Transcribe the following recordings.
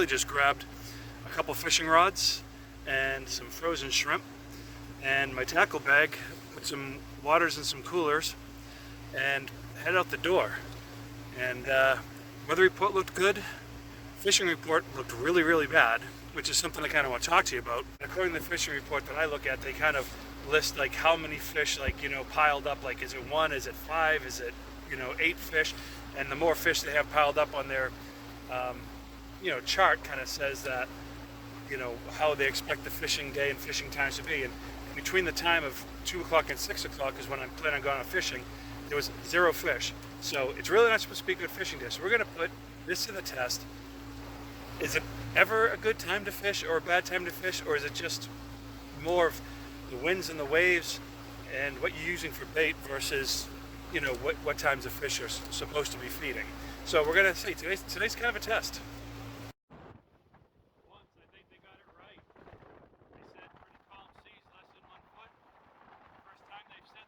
really just grabbed a couple fishing rods and some frozen shrimp and my tackle bag, put some waters in some coolers, and head out the door. And weather report looked good. Fishing report looked really, really bad, which is something I kind of want to talk to you about. According to the fishing report that I look at, they kind of list like how many fish, like, you know, piled up. Like, is it 1, is it 5, is it, you know, 8 fish? And the more fish they have piled up on their you know, chart kind of says that, you know, how they expect the fishing day and fishing times to be. And between the time of 2 o'clock and 6 o'clock is when I plan on going out fishing, there was 0 fish. So it's really not supposed to be a good fishing day. So we're going to put this to the test. Is it ever a good time to fish or a bad time to fish, or is it just more of the winds and the waves and what you're using for bait versus, you know, what times the fish are supposed to be feeding? So we're going to see. Today's kind of a test. Once, I think they got it right. They said pretty calm seas, less than 1 foot. First time they've said.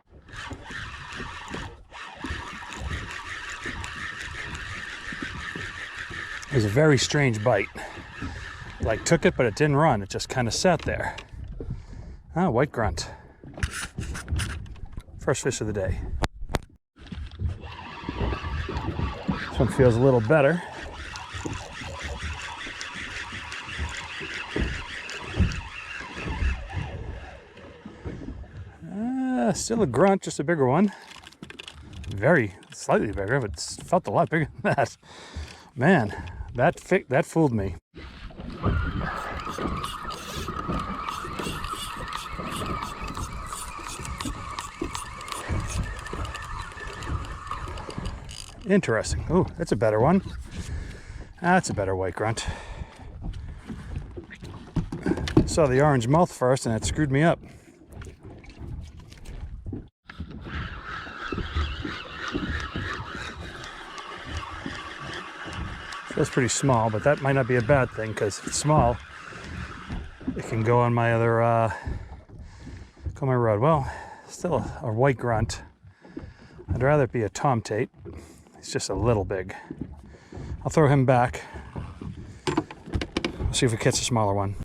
It was a very strange bite. Like, took it, but it didn't run. It just kind of sat there. Ah, white grunt. First fish of the day. This one feels a little better. Still a grunt, just a bigger one. Very slightly bigger, but it felt a lot bigger than that. Man, that fooled me. Interesting. Oh, that's a better one. That's a better white grunt. Saw the orange mouth first and it screwed me up. Feels pretty small, but that might not be a bad thing, because if it's small, it can go on my other, go on my rod. Well, still a white grunt. I'd rather it be a tomtate. He's just a little big. I'll throw him back. See if we catch a smaller one.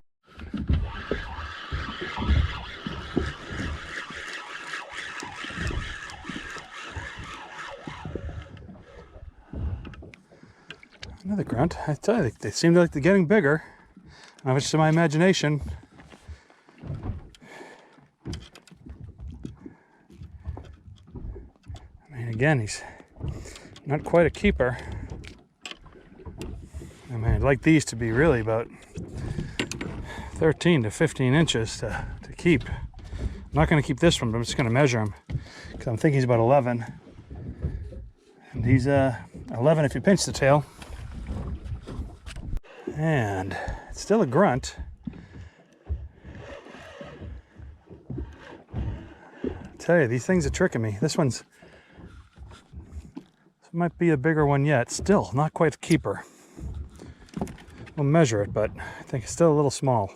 Another grunt. I tell you, they seem like they're getting bigger. I don't know if it's to my imagination. I mean, again, he's not quite a keeper. I mean, I'd like these to be really about 13 to 15 inches to keep. I'm not going to keep this one, but I'm just going to measure him, because I'm thinking he's about 11. And he's 11 if you pinch the tail. And it's still a grunt. I tell you, these things are tricking me. This might be a bigger one yet. Still not quite a keeper. We'll measure it, but I think it's still a little small.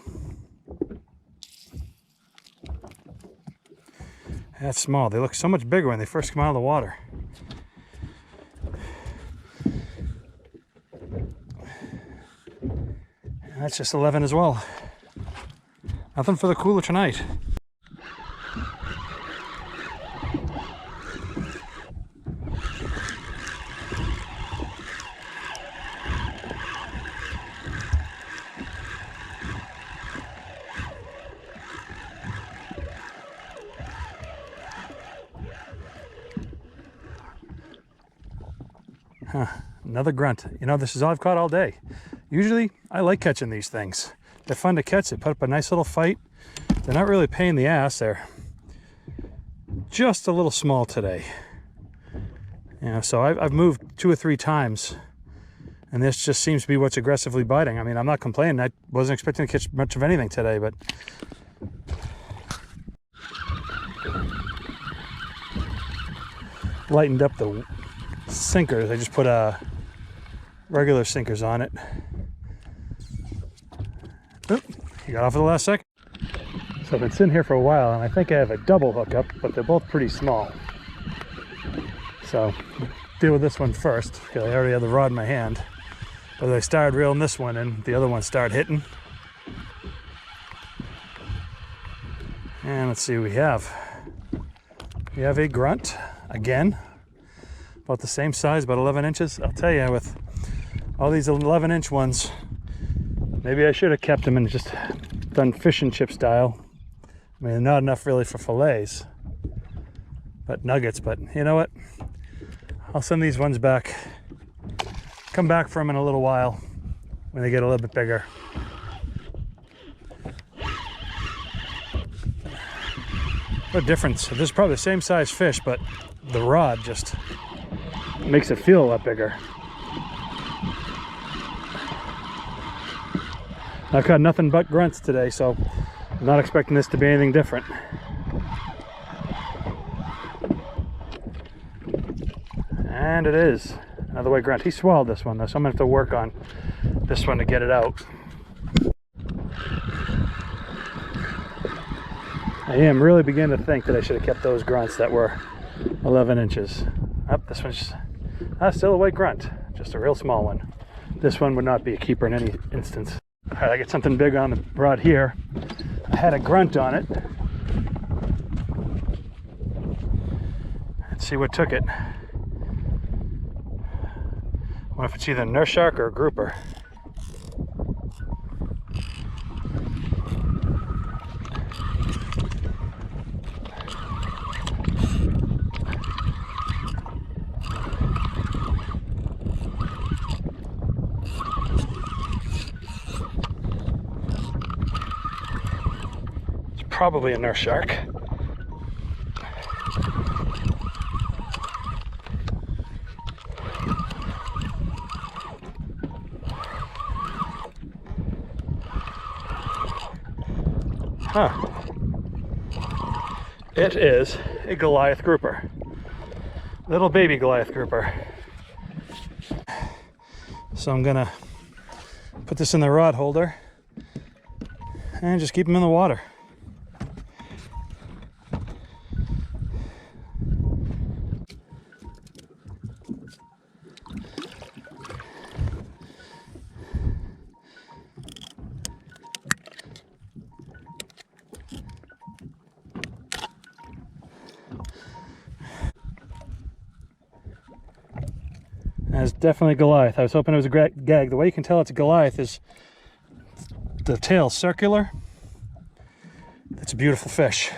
That's small. They look so much bigger when they first come out of the water. And that's just 11 as well. Nothing for the cooler tonight. Another grunt. You know, this is all I've caught all day. Usually, I like catching these things. They're fun to catch. They put up a nice little fight. They're not really a pain in the ass. They're just a little small today. You know, so I've moved 2 or 3 times, and this just seems to be what's aggressively biting. I mean, I'm not complaining. I wasn't expecting to catch much of anything today, but lightened up the sinkers. I just put regular sinkers on it. Oop, he got off at the last second. So I've been sitting here for a while, and I think I have a double hookup, but they're both pretty small. So deal with this one first, because I already have the rod in my hand. But I started reeling this one and the other one started hitting. And let's see what we have. We have a grunt again, about the same size, about 11 inches. I'll tell you, with all these 11-inch ones, maybe I should have kept them and just done fish and chip style. I mean, not enough really for fillets, but nuggets. But you know what? I'll send these ones back. Come back for them in a little while when they get a little bit bigger. What a difference. This is probably the same size fish, but the rod just makes it feel a lot bigger. I've caught nothing but grunts today, so I'm not expecting this to be anything different. And it is another white grunt. He swallowed this one though, so I'm gonna have to work on this one to get it out. I am really beginning to think that I should have kept those grunts that were 11 inches. This one's just, still a white grunt, just a real small one. This one would not be a keeper in any instance. All right, I got something big on the rod here. I had a grunt on it. Let's see what took it. I wonder if it's either a nurse shark or a grouper. Probably a nurse shark. Huh. It is a Goliath grouper. Little baby Goliath grouper. So I'm gonna put this in the rod holder and just keep them in the water. That's definitely Goliath. I was hoping it was a gag. The way you can tell it's a Goliath is the tail circular. That's a beautiful fish.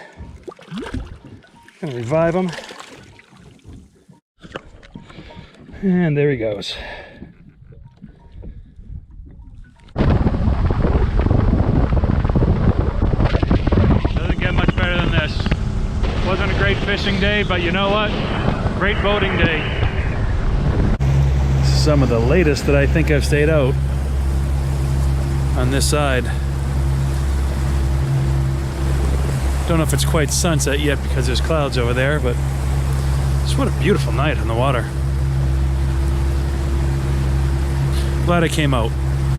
Gonna revive him. And there he goes. Doesn't get much better than this. Wasn't a great fishing day, but you know what? Great boating day. Some of the latest that I think I've stayed out on this side. Don't know if it's quite sunset yet because there's clouds over there, but just what a beautiful night on the water. Glad I came out.